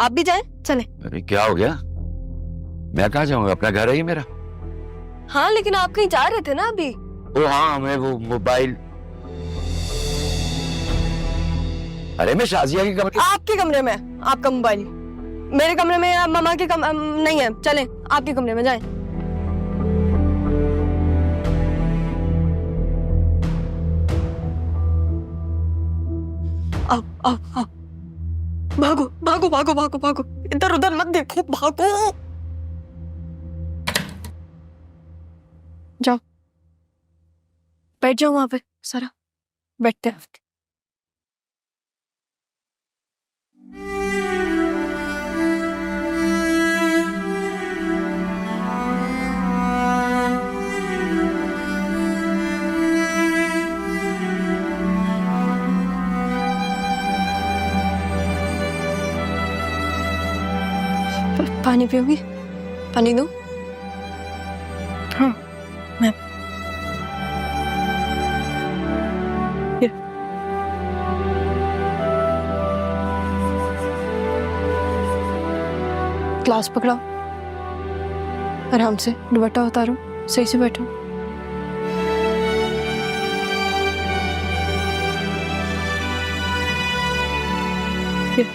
आप भी जाएं, चले। अरे क्या हो गया? मैं कहाँ जाऊंगा? अपना घर है ये मेरा। हाँ लेकिन आप कहीं जा रहे थे ना अभी। ओ हाँ, मैं वो मोबाइल। अरे मैं शाजिया के कमरे। आपके कमरे में आपका मोबाइल, मेरे कमरे में या मामा के नहीं है। चलें, आपके कमरे में जाएं। आओ आओ आओ, भागो भागो भागो भागो भागो, इधर उधर मत देखो, भागो। जाओ बैठ जाओ वहां पे, सारा बैठते हैं। पानी पियोगी? पानी दूं? हाँ मैं। ये ग्लास पकड़ाओ, आराम से दुपट्टा उतारो, सही से बैठो। ये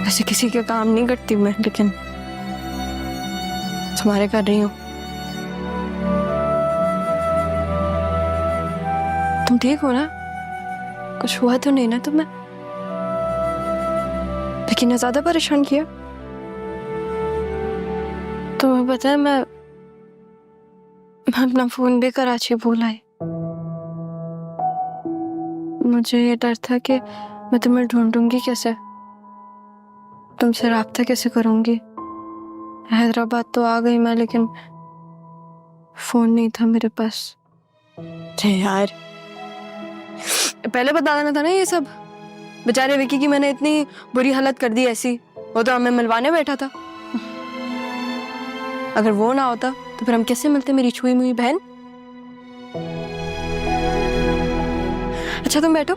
ऐसे किसी के काम नहीं करती मैं, लेकिन तुम्हारे कर रही हूँ। तुम ठीक हो ना? कुछ हुआ तो नहीं ना तुम्हें? लेकिन ने ज्यादा परेशान किया? तुम्हें पता है मैं अपना फोन भी कराची भूल आई। मुझे ये डर था कि मैं तुम्हें ढूंढूंगी कैसे, तुमसे राब्ता कैसे करूंगी। हैदराबाद तो आ गई मैं, लेकिन फोन नहीं था मेरे पास। अरे यार, पहले बता देना था ना ये सब। बेचारे विकी की मैंने इतनी बुरी हालत कर दी ऐसी, वो तो हमें मिलवाने बैठा था। अगर वो ना होता तो फिर हम कैसे मिलते, मेरी छुई मुई बहन। अच्छा तुम बैठो,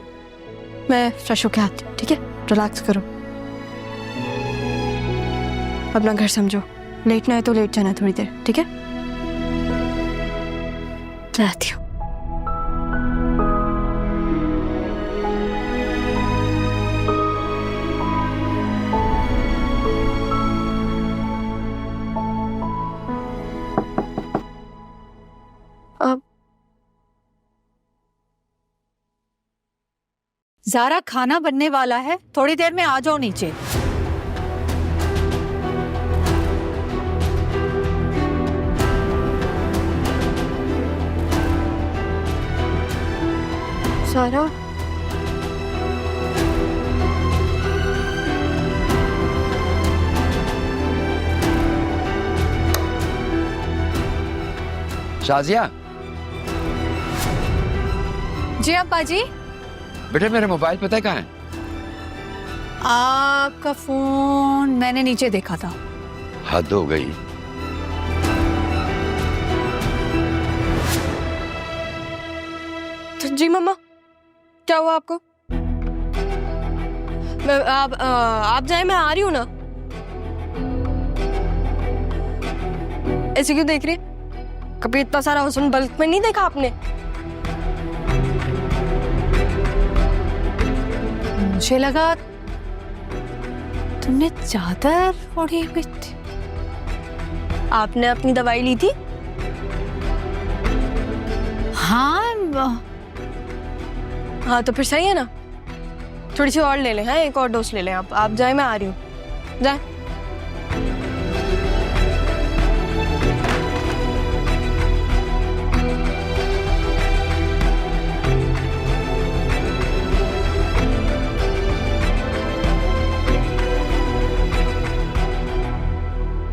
मैं फ्रेश होके आती हूँ, ठीक है? रिलैक्स करो, अपना घर समझो। लेटना है तो लेट जाना थोड़ी देर, ठीक है? आती हूँ। अब ज़ारा, खाना बनने वाला है, थोड़ी देर में आ जाओ नीचे। सारा, शाजिया, जी अब्बा जी। बेटा मेरा मोबाइल पता है कहाँ है? आपका फोन मैंने नीचे देखा था। हद हो गई। जी मम्मा, क्या हुआ आपको? आप जाए, मैं आ रही हूँ ना। ऐसे क्यों देख रही? कभी इतना सारा हुस्न बल्क में नहीं देखा आपने? मुझे लगा तुमने चादर ओढ़ी हुई थी। आपने अपनी दवाई ली थी? हाँ हाँ तो फिर सही है ना। थोड़ी सी और ले लें, हाँ एक और डोज ले लें। आप जाए, मैं आ रही हूँ। जाए।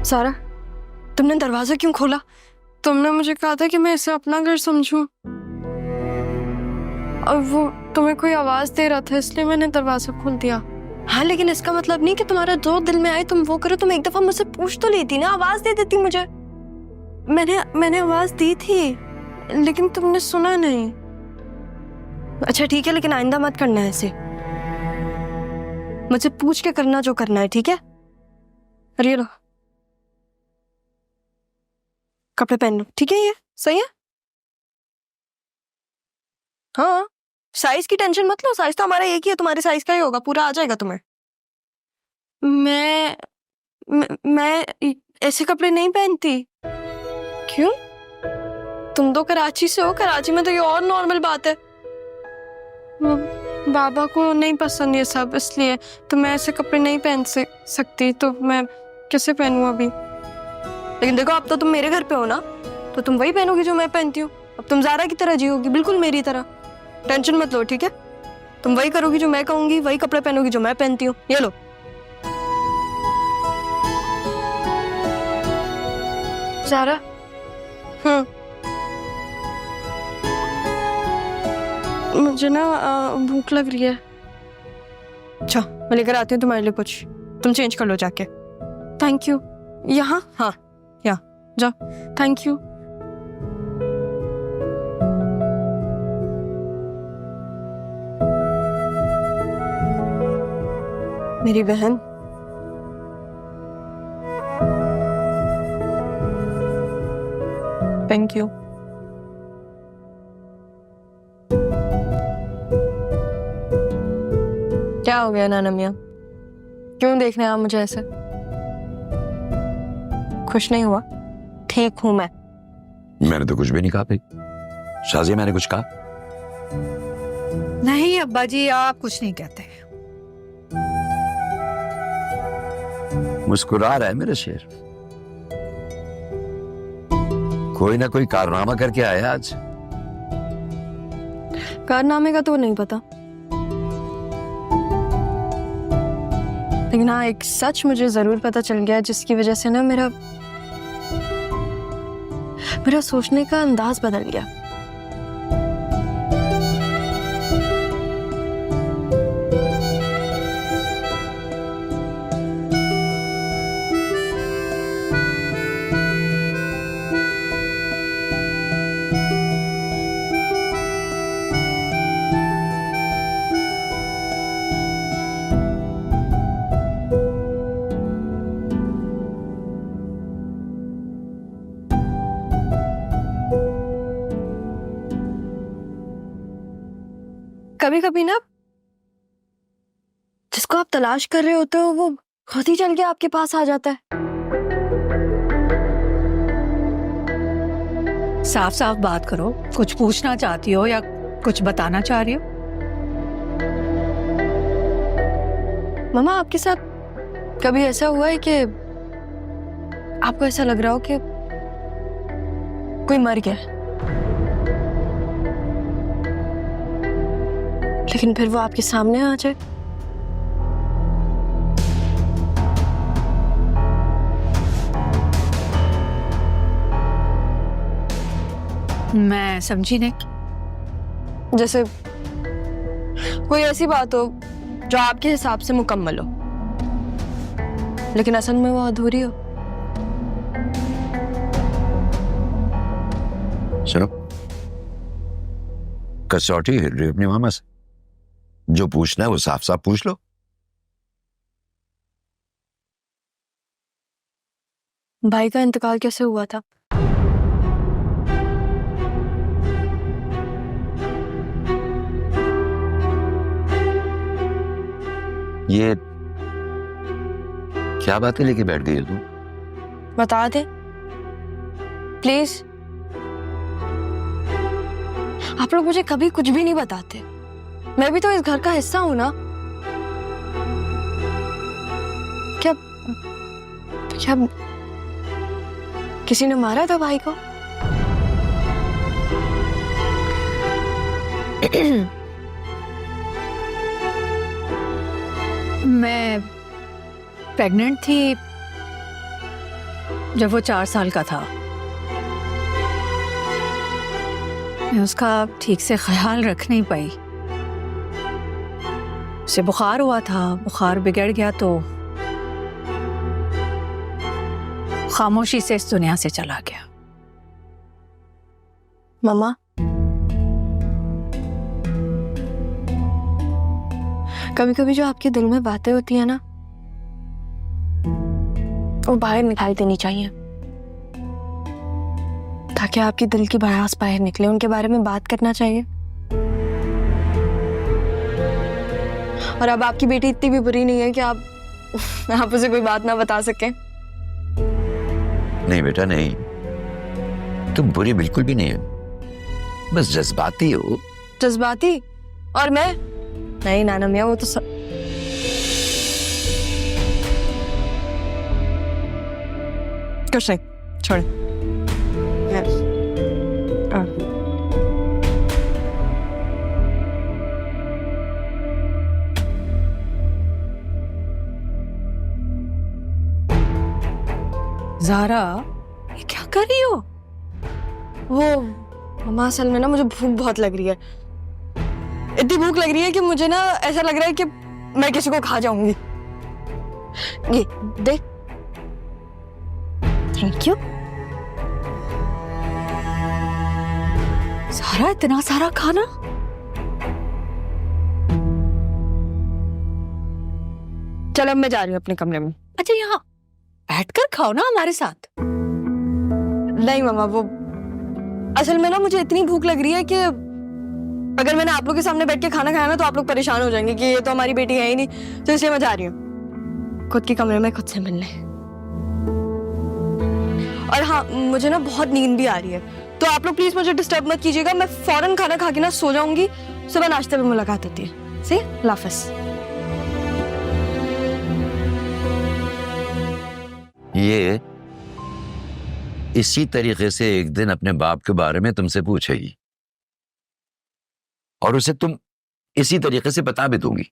सारा, तुमने दरवाजा क्यों खोला? तुमने मुझे कहा था कि मैं इसे अपना घर समझूं। और वो तुम्हें कोई आवाज दे रहा था, इसलिए मैंने दरवाजा खोल दिया। हाँ, लेकिन इसका मतलब नहीं कि तुम्हारा जो दिल में आए तुम वो करो। तुम एक दफा मुझसे पूछ तो लेती ना, आवाज दे देती मुझे। मैंने आवाज दी थी, लेकिन तुमने सुना नहीं। अच्छा ठीक है, लेकिन आइंदा मत करना है ऐसे। मुझसे पूछ के करना जो करना है, ठीक है? अरे ये लो, कपड़े पहन लो, ठीक है? ये सही है? हाँ, साइज की टेंशन मत लो, साइज तो हमारा एक ही है, तुम्हारे साइज का ही होगा, पूरा आ जाएगा तुम्हें। मैं ऐसे कपड़े नहीं पहनती। क्यों? तुम तो कराची से हो, कराची में तो ये और नॉर्मल बात है। बाबा को नहीं पसंद ये सब, इसलिए तो मैं ऐसे कपड़े नहीं पहन सकती। तो मैं कैसे पहनूं अभी? लेकिन देखो, अब तो तुम मेरे घर पे हो ना, तो तुम वही पहनोगी जो मैं पहनती हूँ। अब तुम ज़ारा की तरह जियोगी, बिल्कुल मेरी तरह। टेंशन मत लो, ठीक है? तुम वही करोगी जो मैं कहूंगी, वही कपड़े पहनोगी जो मैं पहनती हूँ। ये लो। ज़ारा, मुझे ना भूख लग रही है। अच्छा, मैं लेकर आती हूँ तुम्हारे लिए कुछ, तुम चेंज कर लो जाके। Thank you. यहाँ? हाँ, यहाँ जाओ। Thank you. मेरी बहन, थैंक यू। क्या हो गया नाना मियाँ? क्यों देख रहे हैं आप मुझे ऐसे? खुश नहीं हुआ? ठीक हूं मैं। मैंने तो कुछ भी नहीं कहा भाई। शाजिया, मैंने कुछ कहा? नहीं अब्बा जी, आप कुछ नहीं कहते। मुस्कुरा रहा है मेरा शेर। कोई ना कोई कारनामा करके आया आज। कारनामे का तो नहीं पता, लेकिन हाँ, एक सच मुझे जरूर पता चल गया, जिसकी वजह से ना मेरा सोचने का अंदाज बदल गया। कभी कभी ना, जिसको आप तलाश कर रहे होते हो वो खुद ही चल के आपके पास आ जाता है। साफ साफ बात करो, कुछ पूछना चाहती हो या कुछ बताना चाह रही हो? मम्मा, आपके साथ कभी ऐसा हुआ है कि आपको ऐसा लग रहा हो कि कोई मर गया, लेकिन फिर वो आपके सामने आ जाए? मैं समझी नहीं। जैसे कोई ऐसी बात हो जो आपके हिसाब से मुकम्मल हो, लेकिन असल में वो अधूरी हो। सुनो, कसौटी हिल रही अपनी मामा से। जो पूछना है वो साफ साफ पूछ लो। भाई का इंतकाल कैसे हुआ था? ये क्या बातें लेके बैठ गई है तू? बता दे प्लीज। आप लोग मुझे कभी कुछ भी नहीं बताते। मैं भी तो इस घर का हिस्सा हूं ना। क्या क्या किसी ने मारा था भाई को? मैं प्रेग्नेंट थी जब वो 4 साल का था। मैं उसका ठीक से ख्याल रख नहीं पाई, उसे बुखार हुआ था, बुखार बिगड़ गया तो खामोशी से इस दुनिया से चला गया। मम्मा, कभी कभी जो आपके दिल में बातें होती है ना, वो बाहर निकाल देनी चाहिए, ताकि आपके दिल की भड़ास बाहर निकले। उनके बारे में बात करना चाहिए। और अब आपकी बेटी इतनी भी बुरी नहीं है कि आप उसे कोई बात ना बता सकें। नहीं बेटा नहीं, तुम बुरी बिल्कुल भी नहीं हो, बस जज्बाती हो। जज्बाती? और मैं? नहीं नाना मियाँ, वो तो कुछ नहीं, छोड़। ज़ारा, ये क्या कर रही हो? वो मम्मा, असल में ना मुझे भूख बहुत लग रही है। इतनी भूख लग रही है कि मुझे ना ऐसा लग रहा है कि मैं किसी को खा जाऊंगी। ये देख। Thank you. ज़ारा, इतना सारा खाना? चल अब मैं जा रही हूँ अपने कमरे में। अच्छा, यहाँ बैठकर खाओ ना हमारे साथ। नहीं मम्मा, वो असल में ना मुझे इतनी भूख लग रही है कि अगर मैंने आप लोग के सामने बैठ के खाना खाया ना तो आप लोग परेशान हो जाएंगे कि ये तो हमारी बेटी है ही नहीं। तो इसलिए मैं जा रही हूँ खुद के कमरे में खुद से मिलने। और हाँ, मुझे ना बहुत नींद भी आ रही है, तो आप लोग प्लीज मुझे डिस्टर्ब मत कीजिएगा। मैं फौरन खाना खा के ना सो जाऊंगी। सुबह नाश्ते में मुलाकात होती है। सी, अल्लाह हाफिज़। ये इसी तरीके से एक दिन अपने बाप के बारे में तुमसे पूछेगी और उसे तुम इसी तरीके से बता भी दूंगी।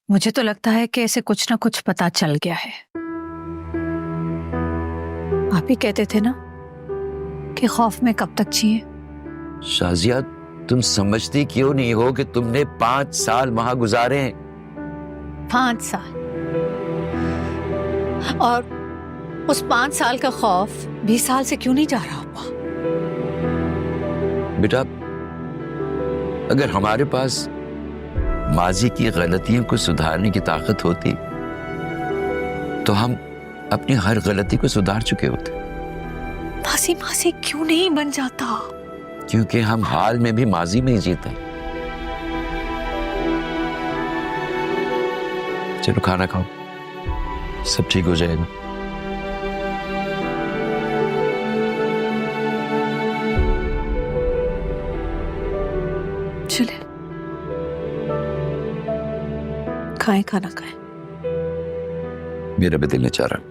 मुझे तो लगता है कि इसे कुछ ना कुछ पता चल गया है। आप ही कहते थे ना कि खौफ में कब तक जिए। शाजिया, तुम समझती क्यों नहीं हो कि तुमने 5 साल वहां गुजारे हैं। 5 साल? और उस 5 साल का खौफ 20 साल से क्यों नहीं जा रहा हुआ? बेटा, अगर हमारे पास माजी की गलतियों को सुधारने की ताकत होती तो हम अपनी हर गलती को सुधार चुके होते। मासी मासी क्यों नहीं बन जाता? क्योंकि हम हाल में भी माजी में ही जीते हैं। चलो खाना खाओ, सब ठीक हो जाएगा। चले खाएं, खाना खाएं। मेरा भी दिल नहीं चाह रहा।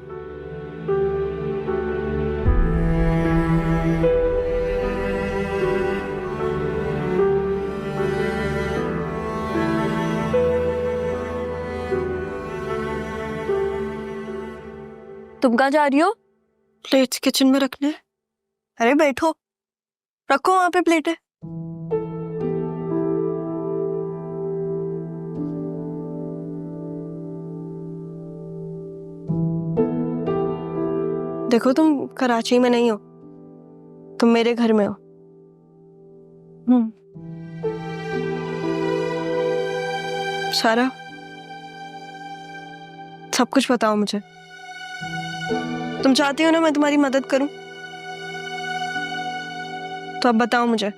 तुम कहाँ जा रही हो? प्लेट्स किचन में रखने। अरे बैठो, रखो वहां पे प्लेटें। देखो, तुम कराची में नहीं हो, तुम मेरे घर में हो। सारा, सब कुछ बताओ मुझे। तुम चाहती हो ना मैं तुम्हारी मदद करूं, तो अब बताओ मुझे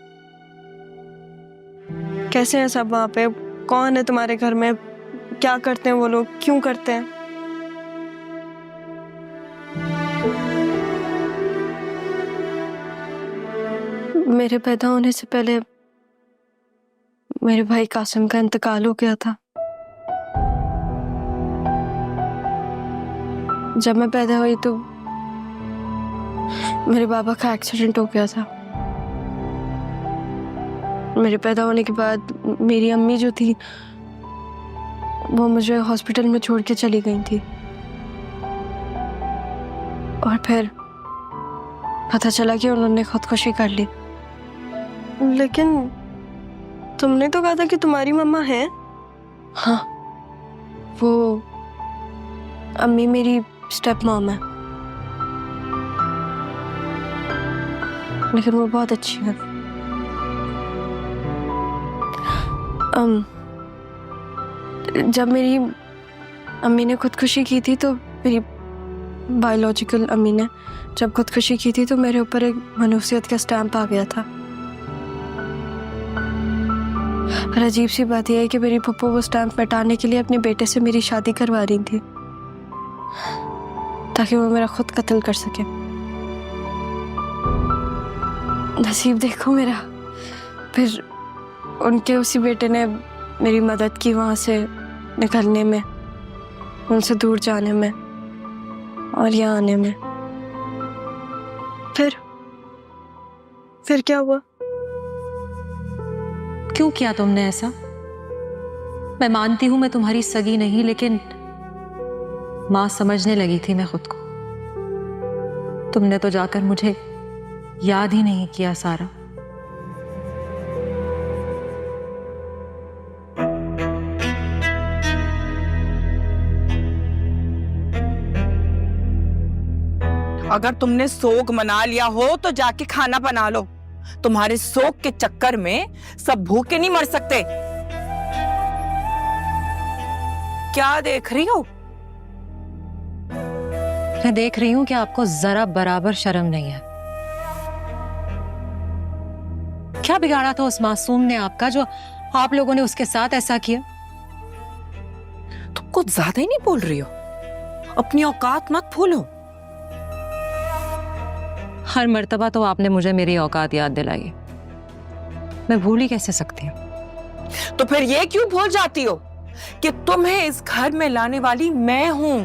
कैसे हैं सब वहां पे? कौन है तुम्हारे घर में? क्या करते हैं वो लोग? क्यों करते हैं? मेरे पैदा होने से पहले मेरे भाई कासिम का इंतकाल हो गया था। जब मैं पैदा हुई तो मेरे बाबा का एक्सीडेंट हो गया था। मेरे पैदा होने के बाद मेरी अम्मी जो थी वो मुझे हॉस्पिटल में छोड़ के चली गई थी, और फिर पता चला कि उन्होंने खुदकुशी कर ली। लेकिन तुमने तो कहा था कि तुम्हारी मम्मा है। हाँ, वो अम्मी मेरी स्टेप मॉम है, लेकिन वो बहुत अच्छी है। जब मेरी अम्मी ने खुदकुशी की थी, तो मेरी बायोलॉजिकल अम्मी ने जब खुदकुशी की थी, तो मेरे ऊपर एक मनुष्यत का स्टैंप आ गया था। और अजीब सी बात यह है कि मेरी पप्पू वो स्टैंप मिटाने के लिए अपने बेटे से मेरी शादी करवा रही थी, ताकि वो मेरा खुद कत्ल कर सके। नसीब देखो मेरा, फिर उनके उसी बेटे ने मेरी मदद की वहां से निकलने में, उनसे दूर जाने में और यहाँ आने में। फिर क्या हुआ? क्यों किया तुमने ऐसा? मैं मानती हूं मैं तुम्हारी सगी नहीं, लेकिन मां समझने लगी थी मैं खुद को। तुमने तो जाकर मुझे याद ही नहीं किया सारा। अगर तुमने सोग मना लिया हो तो जाके खाना बना लो। तुम्हारे सोग के चक्कर में सब भूखे नहीं मर सकते। क्या देख रही हो? मैं देख रही हूं कि आपको जरा बराबर शर्म नहीं है। क्या बिगाड़ा था उस मासूम ने आपका, जो आप लोगों ने उसके साथ ऐसा किया? तुम कुछ ज्यादा ही नहीं बोल रही हो? अपनी औकात मत भूलो। हर मर्तबा तो आपने मुझे मेरी औकात याद दिलाई, मैं भूल ही कैसे सकती हूँ? तो फिर ये क्यों भूल जाती हो कि तुम्हें इस घर में लाने वाली मैं हूं,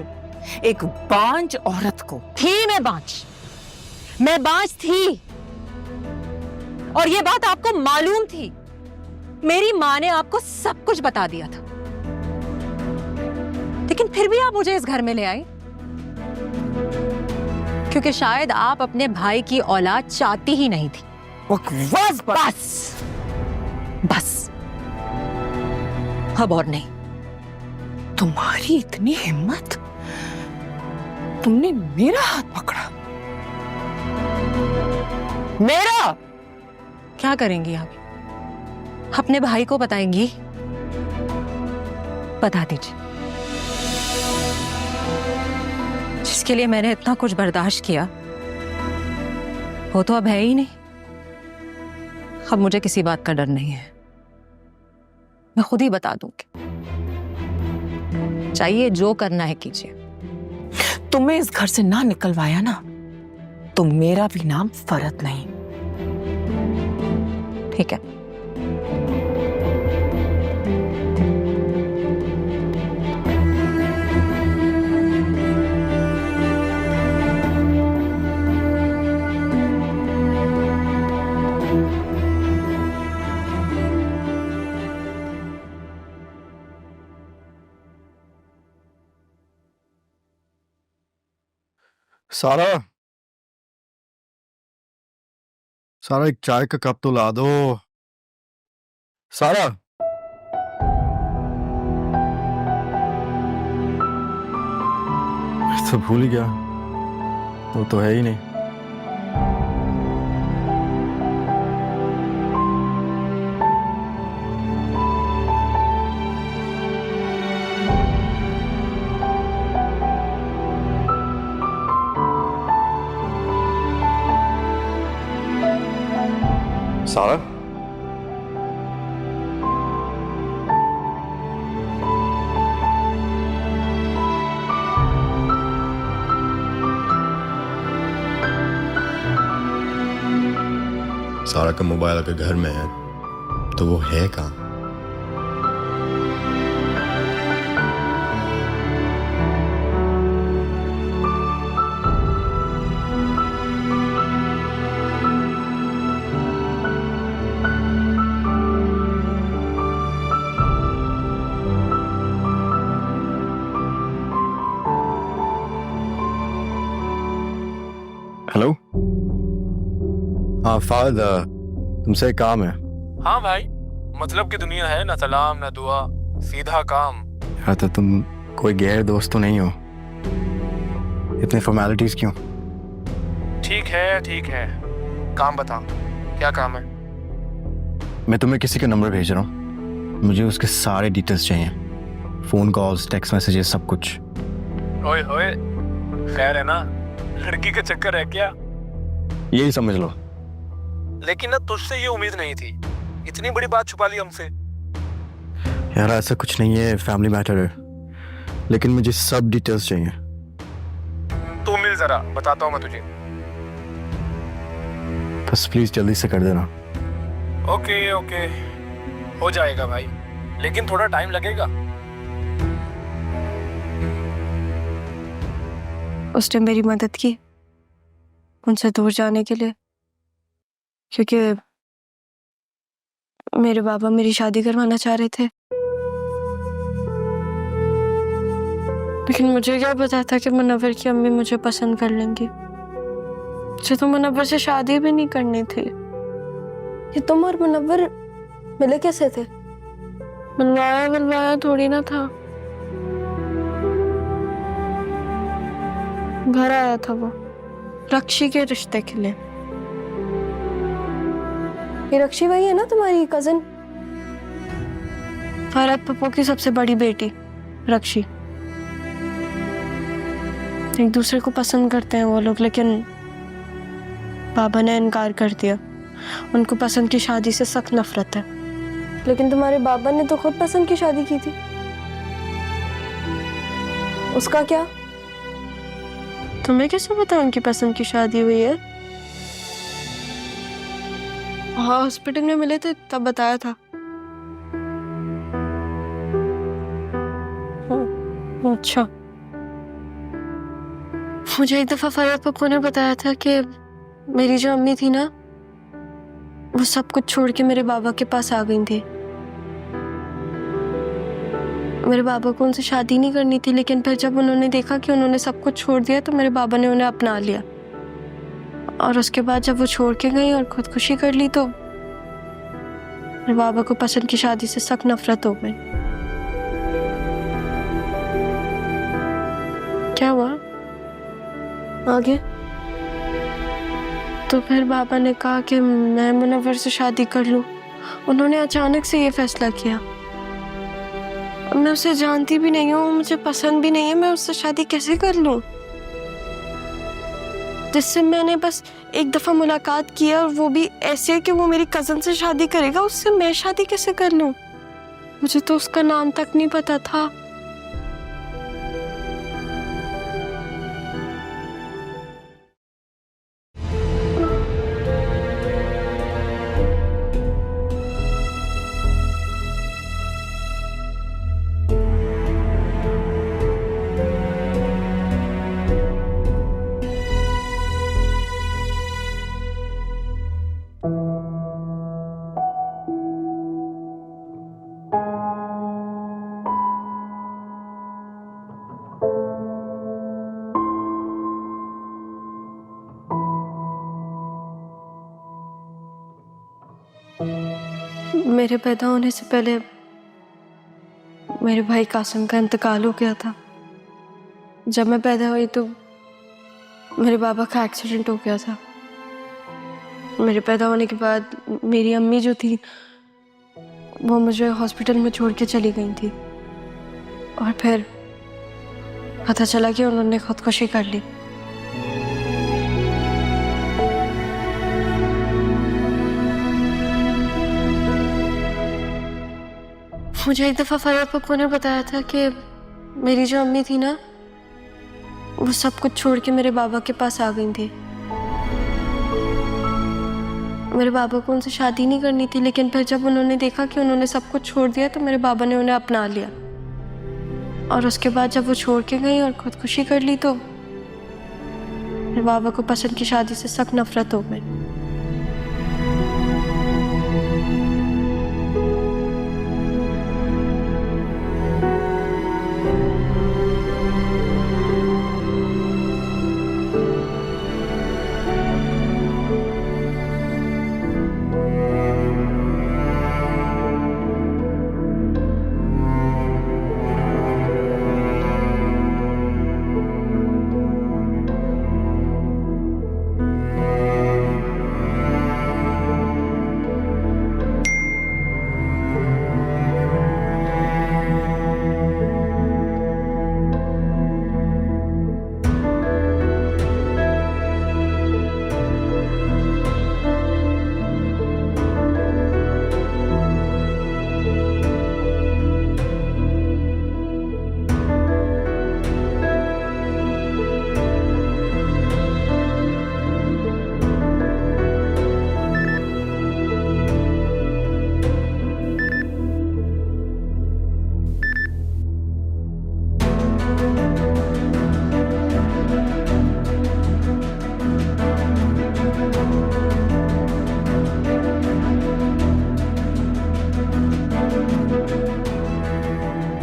एक बांझ औरत को। थी मैं बांझ थी, और ये बात आपको मालूम थी। मेरी माँ ने आपको सब कुछ बता दिया था, लेकिन फिर भी आप मुझे इस घर में ले आई, क्योंकि शायद आप अपने भाई की औलाद चाहती ही नहीं थी। बकवास। बस अब और नहीं। तुम्हारी इतनी हिम्मत, तुमने मेरा हाथ पकड़ा। मेरा क्या करेंगी आप? अपने भाई को बताएंगी? बता दीजिए। जिसके लिए मैंने इतना कुछ बर्दाश्त किया, वो तो अब है ही नहीं। अब मुझे किसी बात का डर नहीं है, मैं खुद ही बता दूंगी। चाहिए जो करना है कीजिए। तुम्हें इस घर से ना निकलवाया ना, तो मेरा भी नाम फरत नहीं। ठीक है। सारा, एक चाय का कप तो ला दो। सारा, तो भूल ही गया, वो तो है ही नहीं। सारा, सारा का मोबाइल अगर घर में है तो वो है कहाँ? हेलो, हाँ फादर, तुमसे एक काम है। हाँ भाई, मतलब की दुनिया है, ना सलाम ना दुआ, सीधा काम। या तो तुम कोई गैर दोस्त तो नहीं हो? इतने फॉर्मेलिटीज क्यों? ठीक है, काम बता, क्या काम है? मैं तुम्हें किसी का नंबर भेज रहा हूँ, मुझे उसके सारे डिटेल्स चाहिए, फोन कॉल्स, टेक्स्ट मैसेजेस, सब कुछ। ओए होए, खैर है ना, लड़की का चक्कर है क्या? यही समझ लो। लेकिन ना तुझसे ये उम्मीद नहीं थी, इतनी बड़ी बात छुपा ली हमसे। यार ऐसा कुछ नहीं है, फैमिली मैटर है, लेकिन मुझे सब डिटेल्स चाहिए। तू मिल जरा, बताता हूँ मैं तुझे। बस प्लीज जल्दी से कर देना। ओके, हो जाएगा भाई, लेकिन थोड़ा टाइम लगेगा। उसने मेरी मदद की उनसे दूर जाने के लिए, क्योंकि मेरे बाबा मेरी शादी करवाना चाह रहे थे। लेकिन मुझे क्या पता था कि मुनव्वर की अम्मी मुझे पसंद कर लेंगी। मुझे तो मुनव्वर से शादी भी नहीं करनी थी। कि तुम और मुनव्वर मिले कैसे थे? मिलवाया थोड़ी ना था, घर आया था वो रक्षी के रिश्ते के लिए। ये रक्षी वही है ना तुम्हारी कजन? फरहत पप्पू की सबसे बड़ी बेटी रक्षी। एक दूसरे को पसंद करते हैं वो लोग, लेकिन बाबा ने इनकार कर दिया। उनको पसंद की शादी से सख्त नफरत है। लेकिन तुम्हारे बाबा ने तो खुद पसंद की शादी की थी। उसका क्या? तुम्हें कैसे पता उनकी पसंद की शादी हुई है? हाँ, हॉस्पिटल में मिले थे तब बताया था। अच्छा, मुझे एक दफा फरहत पप्पू ने बताया था कि मेरी जो अम्मी थी ना, वो सब कुछ छोड़ के मेरे बाबा के पास आ गई थी। मेरे बाबा को उनसे शादी नहीं करनी थी, लेकिन फिर जब उन्होंने देखा कि उन्होंने सब कुछ छोड़ दिया तो मेरे बाबा ने उन्हें अपना लिया। और उसके बाद जब वो छोड़ के गई और खुदकुशी कर ली तो मेरे बाबा को पसंद की शादी से सख्त नफरत हो गई। क्या हुआ आगे? तो फिर बाबा ने कहा कि मैं मुनव्वर से शादी कर लूं। उन्होंने अचानक से ये फैसला किया। मैं उसे जानती भी नहीं हूँ, मुझे पसंद भी नहीं है, मैं उससे शादी कैसे कर लूं? जिससे मैंने बस एक दफा मुलाकात किया और वो भी ऐसे कि वो मेरी कजन से शादी करेगा, उससे मैं शादी कैसे कर लूं? मुझे तो उसका नाम तक नहीं पता था। मेरे पैदा होने से पहले मेरे भाई कासिम का इंतकाल हो गया था। जब मैं पैदा हुई तो मेरे बाबा का एक्सीडेंट हो गया था। मेरे पैदा होने के बाद मेरी अम्मी जो थी वो मुझे हॉस्पिटल में छोड़ के चली गई थी, और फिर पता चला कि उन्होंने खुदकुशी कर ली। मुझे एक दफा फरहत पप्पू ने बताया था कि मेरी जो अम्मी थी ना, वो सब कुछ छोड़ के मेरे बाबा के पास आ गई थी। मेरे बाबा को उनसे शादी नहीं करनी थी, लेकिन फिर जब उन्होंने देखा कि उन्होंने सब कुछ छोड़ दिया तो मेरे बाबा ने उन्हें अपना लिया। और उसके बाद जब वो छोड़ के गई और खुदकुशी कर ली तो मेरे बाबा को पसंद की शादी से सख्त नफरत हो गई।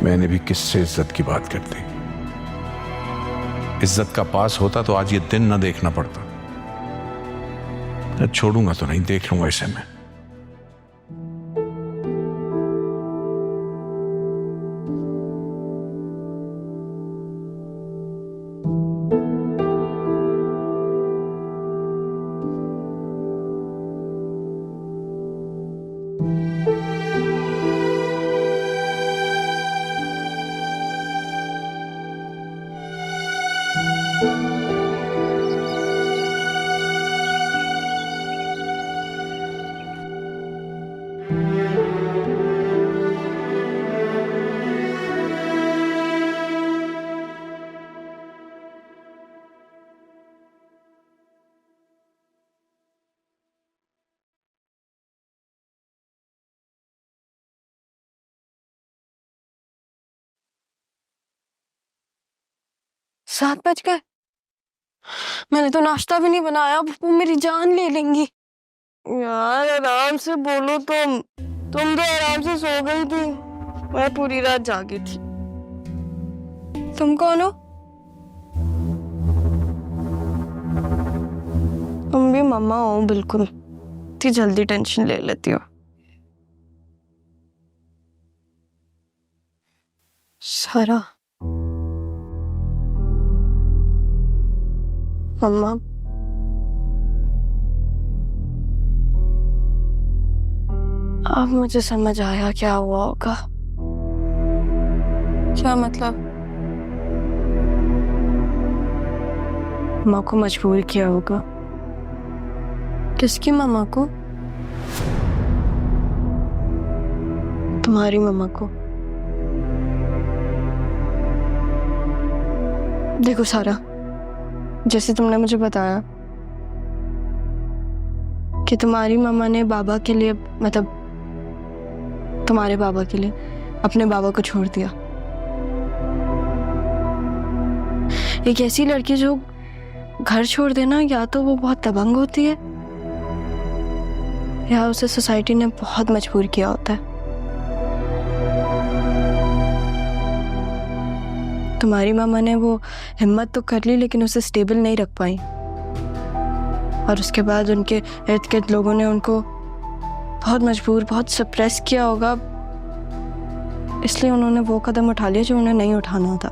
मैंने भी किससे इज्जत की बात कर दी। इज्जत का पास होता तो आज ये दिन ना देखना पड़ता। छोड़ूंगा तो नहीं, देख लूंगा इसे मैं। सात बज गए। मैंने तो नाश्ता भी नहीं बनाया, अब वो मेरी जान ले लेंगी। यार आराम से बोलो तुम तो आराम से सो गई थी, मैं पूरी रात जागी थी। तुम कौन हो? तुम भी मम्मा हो बिल्कुल, इतनी जल्दी टेंशन ले लेती हो। सारा मम्मा, अब मुझे समझ आया क्या हुआ होगा। क्या मतलब? माँ को मजबूर किया होगा। किसकी मम्मा को? तुम्हारी मम्मा को। देखो सारा, जैसे तुमने मुझे बताया कि तुम्हारी मम्मा ने बाबा के लिए, मतलब तुम्हारे बाबा के लिए अपने बाबा को छोड़ दिया। एक ऐसी लड़की जो घर छोड़ देना, या तो वो बहुत दबंग होती है या उसे सोसाइटी ने बहुत मजबूर किया होता है। तुम्हारी मामा ने वो हिम्मत तो कर ली, लेकिन उसे स्टेबल नहीं रख पाई, और उसके बाद उनके इर्द गिर्द लोगों ने उनको बहुत मजबूर, बहुत सप्रेस किया होगा, इसलिए उन्होंने वो कदम उठा लिया जो उन्हें नहीं उठाना था।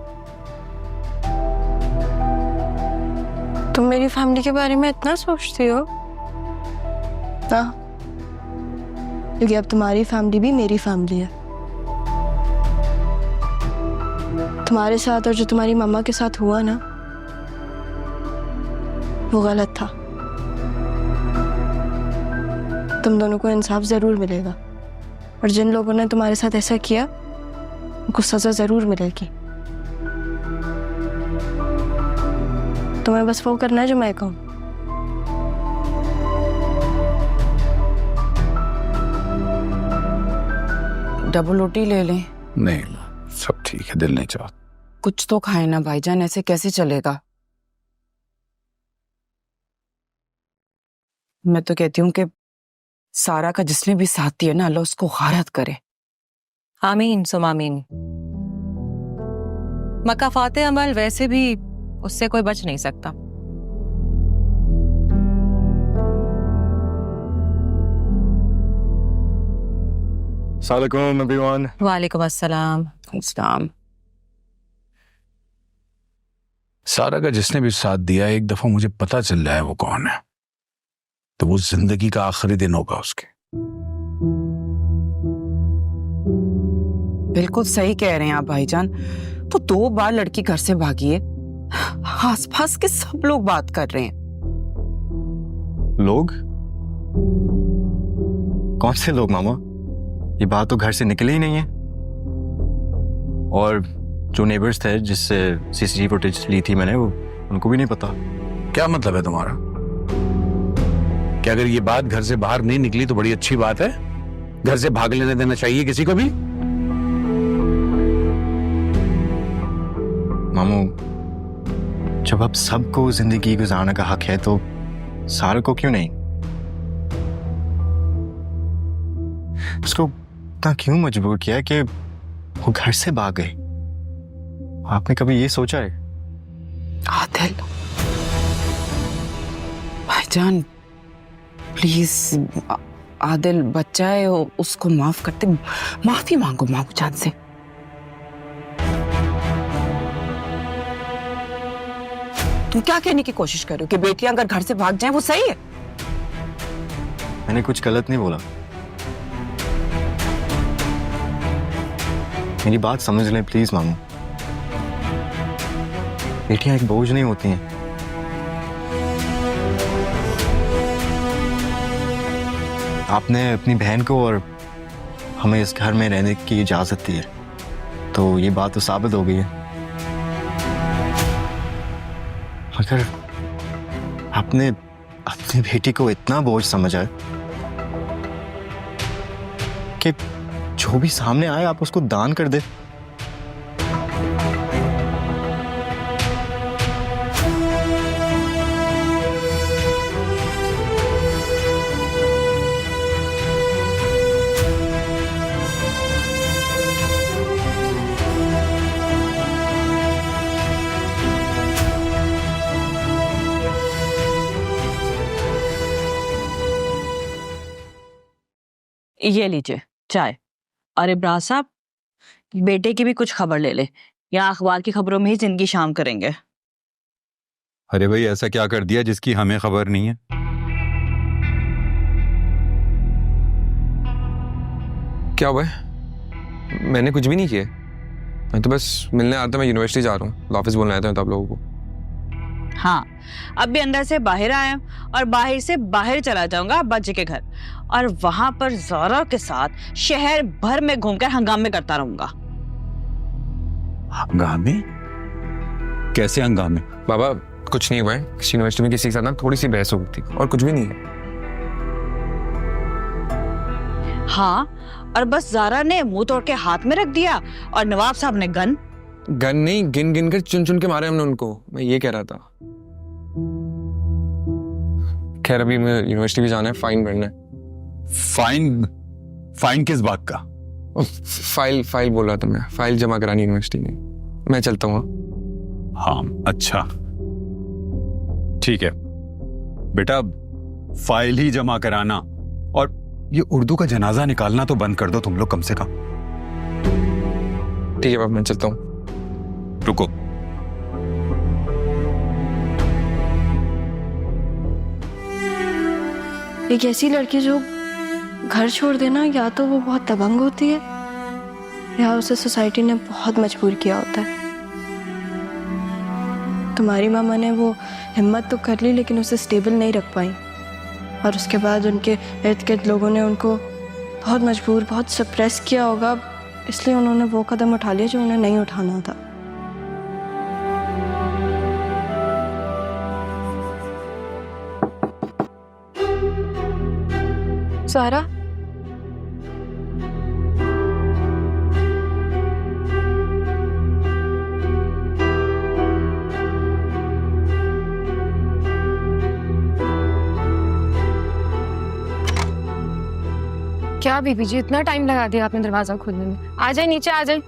तुम मेरी फैमिली के बारे में इतना सोचती हो ना, क्योंकि अब तुम्हारी फैमिली भी मेरी फैमिली है। तुम्हारे साथ और जो तुम्हारी मम्मा के साथ हुआ ना, वो गलत था। तुम दोनों को इंसाफ जरूर मिलेगा, और जिन लोगों ने तुम्हारे साथ ऐसा किया उनको सजा जरूर मिलेगी। तुम्हें बस वो करना है जो मैं कहूं। डबल रोटी ले लें? नहीं, सब ठीक है, दिल नहीं चाहता। कुछ तो खाए ना भाईजान, ऐसे कैसे चलेगा? मैं तो कहती हूँ कि सारा का जिसने भी साथ दिया ना, अल्लाह उसको गारत करे। आमीन सुम आमीन। मकाफाते अमल वैसे भी उससे कोई बच नहीं सकता। अस्सलामुअलैकुम एवरीवन। वालेकुम अस्सलाम। अस्सलाम। सारा का जिसने भी साथ दिया, एक दफा मुझे पता चल जाए वो कौन है, तो वो जिंदगी का आखिरी दिन होगा उसके। बिल्कुल सही कह रहे हैं आप भाईजान। तो 2 बार लड़की घर से भागी है, आसपास के सब लोग बात कर रहे हैं। लोग? कौन से लोग मामा? ये बात तो घर से निकली ही नहीं है। और जो नेबर्स थे जिससे सीसीटीवी फुटेज ली थी मैंने, वो उनको भी नहीं पता। क्या मतलब है तुम्हारा? क्या अगर ये बात घर से बाहर नहीं निकली तो बड़ी अच्छी बात है? घर से भाग लेने देना चाहिए किसी को भी? मामू, जब अब सबको जिंदगी गुजारने का हक है तो सारा को क्यों नहीं? उसको इतना क्यों मजबूर किया कि वो घर से भाग गए। आपने कभी ये सोचा है? आदिल, भाईजान प्लीज, आदिल बच्चा है, उसको माफ करते, माफी मांगो मामूजान से। तुम क्या कहने की कोशिश कर रहे हो कि बेटियां अगर घर से भाग जाएं वो सही है? मैंने कुछ गलत नहीं बोला। मेरी बात समझ लें प्लीज मामू। बेटियां एक बोझ नहीं होती हैं। आपने अपनी बहन को और हमें इस घर में रहने की इजाजत दी है, तो ये बात तो साबित हो गई है। अगर आपने अपनी बेटी को इतना बोझ समझा है कि जो भी सामने आए आप उसको दान कर दे, ये लीजिए चाय। और इब्रार साहब, बेटे की भी कुछ खबर ले ले, या अखबार की खबरों में ही जिंदगी शाम करेंगे। अरे भाई, ऐसा क्या कर दिया जिसकी हमें खबर नहीं है? क्या हुआ है? मैंने कुछ भी नहीं किया। मैं तो बस मिलने आता, मैं यूनिवर्सिटी जा रहा हूँ, ऑफिस बोलने आया था आप लोगों को। हाँ, अब भी अंदर से बाहर आया और बाहर से बाहर चला जाऊंगा अब्बा जी के घर, और वहां पर ज़ारा के साथ शहर भर में घूमकर हंगामे करता रहूंगा। हंगामे? कैसे हंगामे? बाबा कुछ नहीं हुआ है, किसी यूनिवर्सिटी में किसी के साथ ना थोड़ी सी बहस हो गई थी, और कुछ भी नहीं है। हाँ, और बस ज़ारा ने मुंह तोड़ के हाथ में रख दिया और नवाब साहब ने गन नहीं, गिन गिन कर चुन चुन के मारे हमने उनको, मैं ये कह रहा था। खैर अभी मैं यूनिवर्सिटी भी जाना है, फाइन भरना है। फाइन? फाइन किस बात का? फाइल बोल रहा था मैं, फाइल जमा करानी यूनिवर्सिटी में। मैं चलता हूँ। हाँ अच्छा ठीक है बेटा, फाइल ही जमा कराना, और ये उर्दू का जनाजा निकालना तो बंद कर दो तुम लोग कम से कम। ठीक है बाबा, मैं चलता हूँ। रुको, एक ऐसी लड़की जो घर छोड़ देना, या तो वो बहुत दबंग होती है या उसे सोसाइटी ने बहुत मजबूर किया होता है। तुम्हारी मामा ने वो हिम्मत तो कर ली, लेकिन उसे स्टेबल नहीं रख पाई, और उसके बाद उनके इर्द गिर्द लोगों ने उनको बहुत मजबूर, बहुत सप्रेस किया होगा, इसलिए उन्होंने वो कदम उठा लिया जो उन्हें नहीं उठाना था। सारा, क्या बीबी जी, इतना टाइम लगा दिया आपने दरवाजा खोलने में? आ जाए, नीचे आ जाए।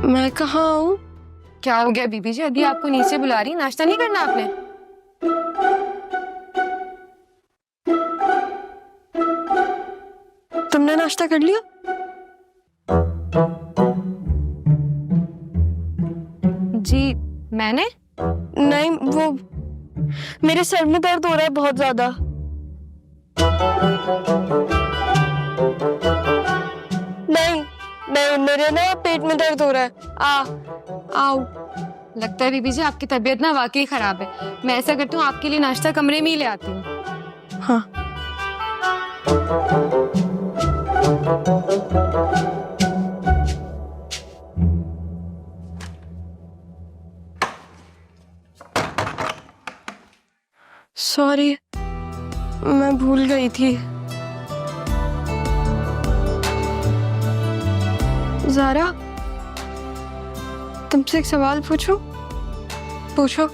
मैं कहाँ हूँ? क्या हो गया बीबी जी? अभी आपको नीचे बुला रही, नाश्ता नहीं करना आपने? तुमने नाश्ता कर लिया? जी मैंने नहीं, वो मेरे सर में दर्द हो रहा है बहुत ज्यादा। नहीं नहीं, मेरे ना पेट में दर्द हो रहा है। आओ। लगता है बीबी जी आपकी तबीयत ना वाकई खराब है। मैं ऐसा करती हूँ, आपके लिए नाश्ता कमरे में ही ले आती हूँ। हाँ। सॉरी, मैं भूल गई थी। ज़ारा, तुमसे एक सवाल पूछूं? पूछो।